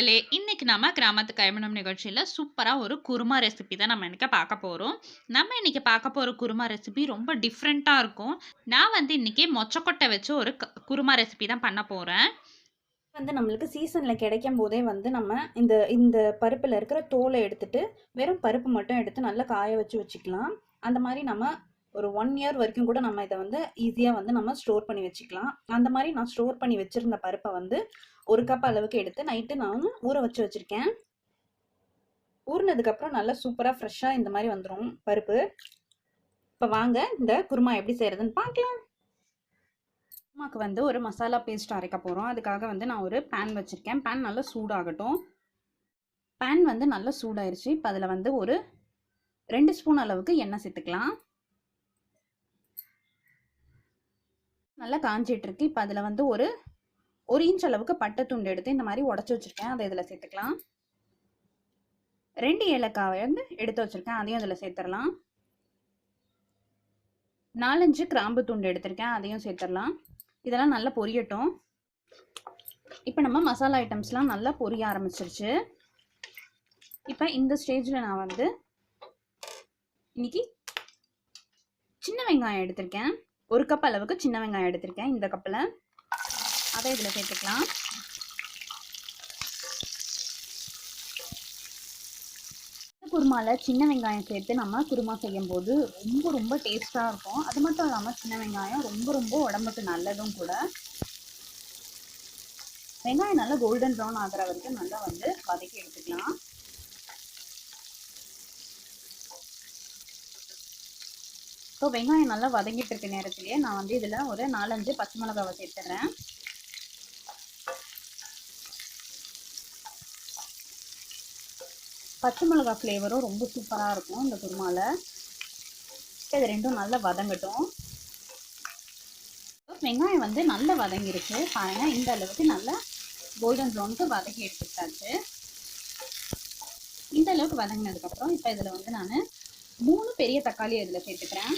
மக்களே! இன்னைக்கு நம்ம கிராமத்து கைமணம் நிகழ்ச்சியில சூப்பரா ஒரு குருமா ரெசிபி தான் நம்ம இன்னைக்கு பார்க்க போறோம். நம்ம இன்னைக்கு பார்க்க போற குருமா ரெசிபி ரொம்ப டிஃப்ரெண்ட்டா இருக்கும். நான் வந்து இன்னைக்கு மொச்சக்கொட்டை வச்சு ஒரு குருமா ரெசிபி தான் பண்ண போறேன். நம்மளுக்கு சீசன்ல கிடைக்கும்போதே நம்ம இந்த இந்த பருப்புல இருக்கிற தோலை எடுத்துட்டு, வெறும் பருப்பு மட்டும் எடுத்து நல்லா காய வச்சுக்கலாம். அந்த மாரி நம்ம ஒரு 1 இயர் வரைக்கும் கூட நம்ம இத ஈஸியா நம்ம ஸ்டோர் பண்ணி வச்சுக்கலாம். அந்த மாரி நான் ஸ்டோர் பண்ணி வச்சிருந்த பருப்ப 1 கப் அளவுக்கு எடுத்து நைட்டு நான் ஊற வச்சு வச்சிருக்கேன். ஊறுனதுக்கு அப்புறம் நல்லா சூப்பரா ஃப்ரெஷ்ஷா இந்த மாரி வந்துரும் பருப்பு. இப்ப வாங்க இந்த குருமா எப்படி செய்றதுன்னு பார்க்கலாம். குருமாக்கு ஒரு மசாலா பேஸ்ட் அரைக்க போறோம். அதுக்காக நான் ஒரு பேன் வச்சிருக்கேன். பேன் நல்லா சூடாகட்டும். பேன் நல்லா சூடாயிருச்சு. இப்போ அதில் ஒரு 2 ஸ்பூன் அளவுக்கு எண்ணெய் சேர்த்துக்கலாம். நல்லா காஞ்சிட்டு இருக்கு. இப்போ அதில் ஒரு 1 இன்ச் அளவுக்கு பட்டை துண்டு எடுத்து இந்த மாதிரி உடச்சி வச்சிருக்கேன். அதை இதில் சேர்த்துக்கலாம். 2 ஏலக்காய் எடுத்து வச்சிருக்கேன். அதையும் இதில் சேர்த்துடலாம். 4-5 கிராம்பு துண்டு எடுத்திருக்கேன். அதையும் சேர்த்துடலாம். இதெல்லாம் நல்லா பொரியட்டும். இப்போ நம்ம மசாலா ஐட்டம்ஸ்லாம் நல்லா பொரிய ஆரம்பிச்சிருச்சு. இப்போ இந்த ஸ்டேஜில் நான் இன்னைக்கு சின்ன வெங்காயம் எடுத்திருக்கேன். 1 கப் அளவுக்கு சின்ன வெங்காயம் எடுத்திருக்கேன். இந்த கப்பில் அதை இதில் சேர்த்துக்கலாம். குருமாவில் சின்ன வெங்காயம் சேர்த்து நம்ம குருமா செய்யும் போது ரொம்ப ரொம்ப டேஸ்ட்டாக இருக்கும். அது மட்டும் இல்லாமல் சின்ன வெங்காயம் ரொம்ப ரொம்ப உடம்புக்கு நல்லதும் கூட. வெங்காயம் நல்லா கோல்டன் ப்ரௌன் ஆகிற வரைக்கும் நல்லா வதக்கி எடுத்துக்கலாம். இப்போ வெங்காயம் நல்லா வதங்கிட்டு இருக்க நேரத்திலேயே நான் இதில் ஒரு 4-5 பச்சை மிளகாவை சேர்த்துறேன். பச்சை மிளகா ஃப்ளேவரும் ரொம்ப சூப்பராக இருக்கும் இந்த குருமாவில். இது ரெண்டும் நல்லா வதங்கட்டும். வெங்காயம் நல்லா வதங்கிருச்சு பாருங்க. இந்த அளவுக்கு நல்லா கோல்டன் ப்ரௌனுக்கு வதக்கி எடுத்துக்கிட்டாச்சு. இந்த அளவுக்கு வதங்கினதுக்கப்புறம் இப்போ இதில் நான் 3 பெரிய தக்காளி இதில் சேர்த்துக்கிறேன்.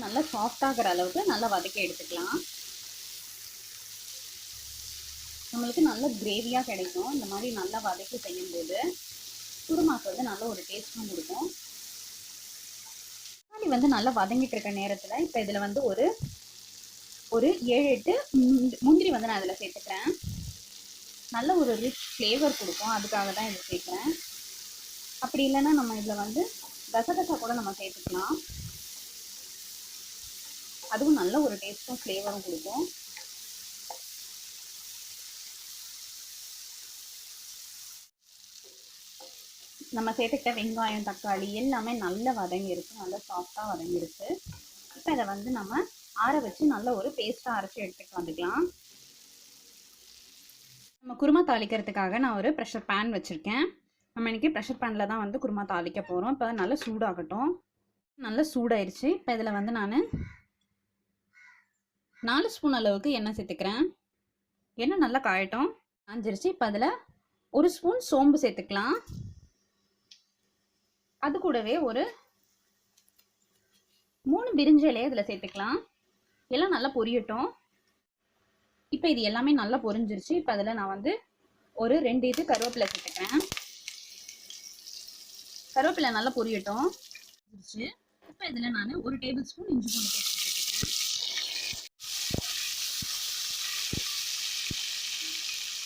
நல்லா சாஃப்டாகிற அளவுக்கு நல்லா வதக்கி எடுத்துக்கலாம். நம்மளுக்கு நல்ல கிரேவியாக கிடைக்கும். இந்த மாதிரி நல்லா வதக்கி செய்யும்போது குருமாக்கு நல்ல ஒரு டேஸ்ட்டும் கொடுக்கும். தக்காளி நல்லா வதங்கிட்டு இருக்க நேரத்தில் இப்போ இதில் ஒரு 7-8 முந்திரி நான் இதில் சேர்த்துக்கிறேன். நல்ல ஒரு ரிச் ஃப்ளேவர் கொடுக்கும். அதுக்காக தான் இதை சேர்க்குறேன். அப்படி இல்லைன்னா நம்ம இதில் கசகசா கூட நம்ம சேர்த்துக்கலாம். அதுவும் நல்ல ஒரு டேஸ்ட்டும் ஃப்ளேவரும் கொடுக்கும். நம்ம சேர்த்துக்கிட்ட வெங்காயம் தக்காளி எல்லாமே நல்லா வதங்கிருச்சு. நல்லா சாஃப்டாக வதங்கிருச்சு. இப்போ இதை நம்ம ஆற வச்சு நல்ல ஒரு பேஸ்ட்டாக அரைச்சி எடுத்துட்டு வந்துக்கலாம். நம்ம குருமா தாளிக்கிறதுக்காக நான் ஒரு ப்ரெஷர் பேன் வச்சுருக்கேன். நம்ம இன்றைக்கி ப்ரெஷர் பேனில் தான் குருமா தாளிக்க போகிறோம். இப்போ நல்லா சூடாகட்டும். நல்லா சூடாயிருச்சு. இப்போ இதில் நான் 4 ஸ்பூன் அளவுக்கு எண்ணெய் சேர்த்துக்கிறேன். எண்ணெய் நல்லா காயட்டும். காஞ்சிருச்சு. இப்போ அதில் 1 ஸ்பூன் சோம்பு சேர்த்துக்கலாம். அது கூடவே ஒரு 3 பிரிஞ்சி இலையை இதில் சேர்த்துக்கலாம். எல்லாம் நல்லா பொரியட்டும். இப்போ இது எல்லாமே நல்லா பொரிஞ்சிருச்சு. இப்போ அதில் நான் ஒரு 2 இது கருவேப்பிலை சேர்த்துக்கிறேன். கருவேப்பிலை நல்லா பொரியட்டும். இப்போ இதில் நான் 1 டேபிள் ஸ்பூன் இஞ்சி பூண்டு பேஸ்ட் சேர்த்துக்கிறேன்.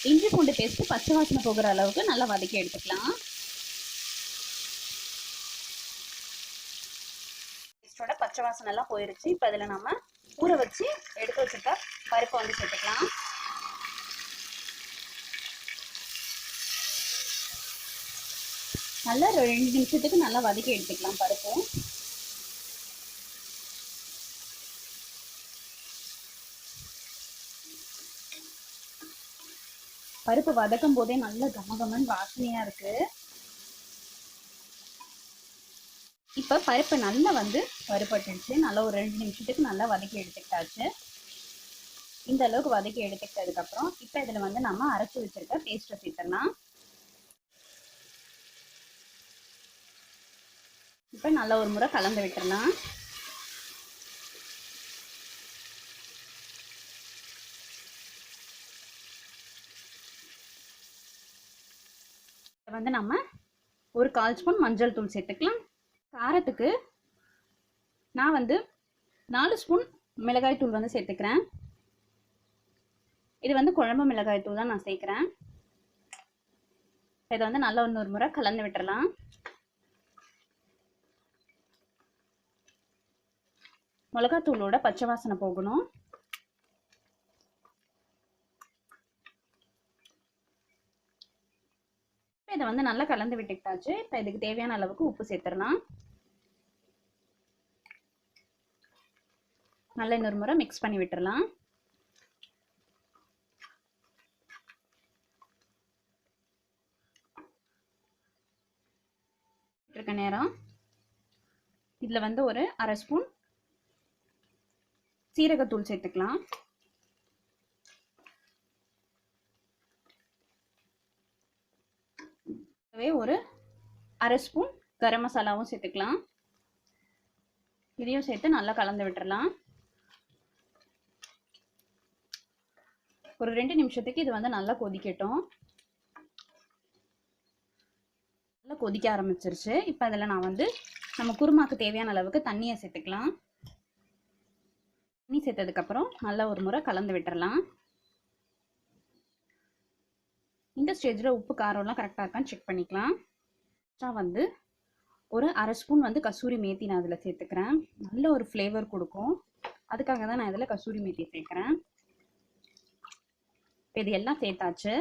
இஞ்சி பூண்டு பேஸ்ட் பச்சை வாசனை போகிற அளவுக்கு நல்லா வதக்கி எடுத்துக்கலாம். பச்சை வாசனை எல்லாம் போயிருச்சு. இப்போ இதில் நம்ம ஊற வச்சு எடுத்து வச்சுருக்க பருப்பை சேர்த்துக்கலாம். நல்லா 2 நிமிஷத்துக்கு நல்லா வதக்கி எடுத்துக்கலாம் பருப்பு. பருப்பு வதக்கும் போதே நல்ல கமகமன் வாசனையா இருக்கு. இப்போ பருப்பு நல்லா வறுபட்டுடுச்சு. நல்லா ஒரு 2 நிமிஷத்துக்கு நல்லா வதக்கி எடுத்துக்கிட்டாச்சு. இந்த அளவுக்கு வதக்கி எடுத்துக்கிட்டதுக்கப்புறம் இப்போ இதில் நம்ம அரைச்சி வச்சிருக்க பேஸ்ட்டை சேர்த்துடலாம். இப்போ நல்லா ஒரு முறை கலந்து விட்டுறலாம். வந்து நம்ம ஒரு 1/4 ஸ்பூன் மஞ்சள் தூள் சேர்த்துக்கலாம். காரத்துக்கு நான் வந்து 4 ஸ்பூன் மிளகாய் தூள் வந்து சேர்த்துக்கிறேன். இது வந்து குழம்பு மிளகாய் தூள் தான் நான் சேர்க்குறேன். இதை வந்து நல்லா இன்னொரு முறை கலந்து விட்டுறலாம். மிளகாத்தூளோட பச்சை வாசனை போகணும். இதை வந்து நல்லா கலந்து விட்டுக்கிட்டாச்சு. இப்போ இதுக்கு தேவையான அளவுக்கு உப்பு சேர்த்துடலாம். நல்லா இன்னொரு முறை மிக்ஸ் பண்ணி விட்டுறலாம். இருக்க நேரம் இதில் வந்து ஒரு 1/2 ஸ்பூன் சீரகத்தூள் சேர்த்துக்கலாம். ஒரு 1/2 ஸ்பூன் கரம் மசாலாவும் சேர்த்துக்கலாம். இதையும் சேர்த்து நல்லா கலந்து விட்டுறலாம். ஒரு 2 நிமிஷத்துக்கு இது வந்து நல்லா கொதிக்கட்டும். நல்லா கொதிக்க ஆரம்பிச்சிருச்சு. இப்போ அதில் நான் வந்து நம்ம குருமாக்கு தேவையான அளவுக்கு தண்ணியை சேர்த்துக்கலாம். தண்ணி சேர்த்ததுக்கப்புறம் நல்லா ஒரு முறை கலந்து விட்டுறலாம். இந்த ஸ்டேஜில் உப்பு காரம்லாம் கரெக்டாக இருக்கான்னு செக் பண்ணிக்கலாம். வந்து ஒரு 1/2 ஸ்பூன் வந்து கசூரி மேத்தி நான் அதில் சேர்த்துக்கிறேன். நல்ல ஒரு ஃப்ளேவர் கொடுக்கும். அதுக்காக தான் நான் இதில் கசூரி மேத்தி சேர்க்குறேன். இது எல்லாம் சேர்த்தாச்சு.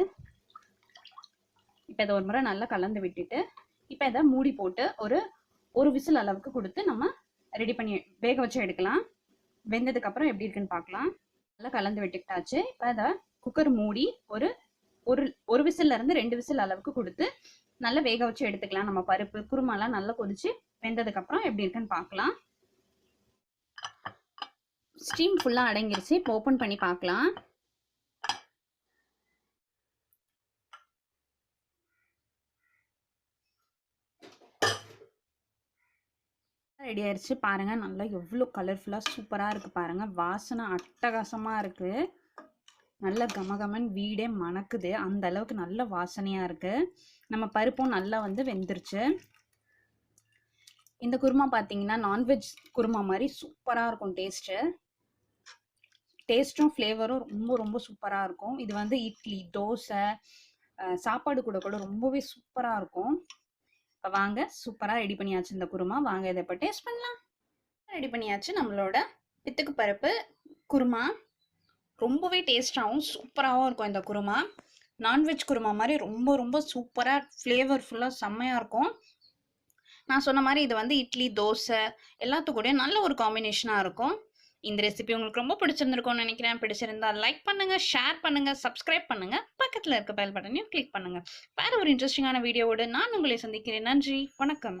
இப்போ இதை ஒரு முறை நல்லா கலந்து விட்டுட்டு இப்போ இதை மூடி போட்டு ஒரு விசில் அளவுக்கு கொடுத்து நம்ம ரெடி பண்ணி வேக வச்சு எடுக்கலாம். வெந்ததுக்கப்புறம் எப்படி இருக்குன்னு பார்க்கலாம். நல்லா கலந்து விட்டுக்கிட்டாச்சு. இப்போ இதை குக்கர் மூடி ஒரு விசில்ல இருந்து 2 விசில் அளவுக்கு கொடுத்து நல்லா வேக வச்சு எடுத்துக்கலாம். நம்ம பருப்பு குருமாலாம் நல்லா கொதிச்சு வெந்ததுக்கப்புறம் எப்படி இருக்குன்னு பார்க்கலாம். ஸ்டீம் ஃபுல்லாக அடங்கிருச்சு. இப்போ ஓப்பன் பண்ணி பார்க்கலாம். ரெடி ஆயிடுச்சு பாருங்க. நல்லா எவ்வளோ கலர்ஃபுல்லாக சூப்பராக இருக்கு பாருங்க. வாசனை அட்டகாசமாக இருக்கு. நல்ல கமகமன் வீடே மணக்குது. அந்த அளவுக்கு நல்ல வாசனையா இருக்கு. நம்ம பருப்பும் நல்லா வந்து வெந்துருச்சு. இந்த குருமா பார்த்தீங்கன்னா நான்வெஜ் குருமா மாதிரி சூப்பராக இருக்கும். டேஸ்ட்டும் ஃப்ளேவரும் ரொம்ப ரொம்ப சூப்பராக இருக்கும். இது வந்து இட்லி தோசை சாப்பாடு கூட கூட ரொம்பவே சூப்பராக இருக்கும். இப்போ வாங்க சூப்பராக ரெடி பண்ணியாச்சு இந்த குருமா. வாங்க இதை இப்போ டேஸ்ட் பண்ணலாம். ரெடி பண்ணியாச்சு நம்மளோட பித்துக்கு பருப்பு குருமா. ரொம்பவே டேஸ்டாகவும் சூப்பராகவும் இருக்கும் இந்த குருமா. நான்வெஜ் குருமா மாதிரி ரொம்ப ரொம்ப சூப்பராக ஃப்ளேவர்ஃபுல்லாக செம்மையாக இருக்கும். நான் சொன்ன மாதிரி இது வந்து இட்லி தோசை எல்லாத்துக்கூடயும் நல்ல ஒரு காம்பினேஷனாக இருக்கும். இந்த ரெசிபி உங்களுக்கு ரொம்ப பிடிச்சிருந்துருக்கும்னு நினைக்கிறேன். பிடிச்சிருந்தா லைக் பண்ணுங்கள், ஷேர் பண்ணுங்கள், சப்ஸ்கிரைப் பண்ணுங்கள், பக்கத்தில் இருக்க பெல் பட்டனையும் கிளிக் பண்ணுங்கள். வேறு ஒரு இன்ட்ரெஸ்டிங்கான வீடியோவோடு நான் உங்களை சந்திக்கிறேன். நன்றி, வணக்கம்.